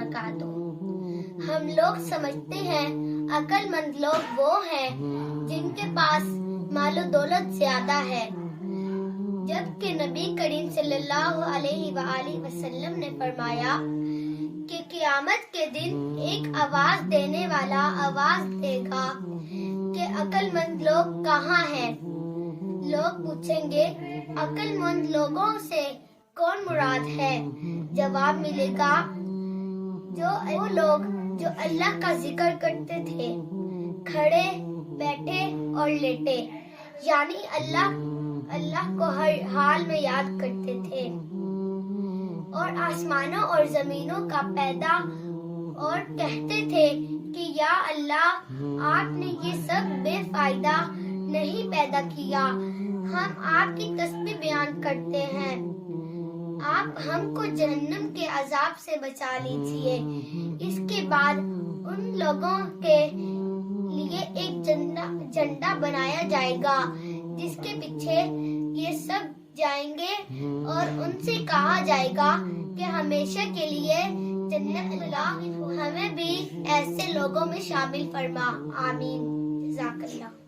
وبرکاتہ۔ ہم لوگ سمجھتے ہیں عقل مند لوگ وہ ہیں جن کے پاس مال و دولت زیادہ ہے، جبکہ نبی کریم صلی اللہ علیہ وآلہ وسلم نے فرمایا کہ قیامت کے دن ایک آواز دینے والا آواز دے گا کہ عقل مند لوگ کہاں ہیں؟ لوگ پوچھیں گے عقل مند لوگوں سے کون مراد ہے؟ جواب ملے گا وہ لوگ جو اللہ کا ذکر کرتے تھے، کھڑے بیٹھے اور لیٹے، یعنی اللہ کو ہر حال میں یاد کرتے تھے، اور آسمانوں اور زمینوں کا پیدا اور کہتے تھے کہ یا اللہ آپ نے یہ سب بے فائدہ نہیں پیدا کیا، ہم آپ کی تسبیح بیان کرتے ہیں، آپ ہم کو جہنم کے عذاب سے بچا لیجئے۔ اس کے بعد ان لوگوں کے لیے ایک جھنڈا بنایا جائے گا جس کے پیچھے یہ سب جائیں گے اور ان سے کہا جائے گا کہ ہمیشہ کے لیے جنت اللہ ہمیں بھی ایسے لوگوں میں شامل فرما، آمین، جزاک اللہ۔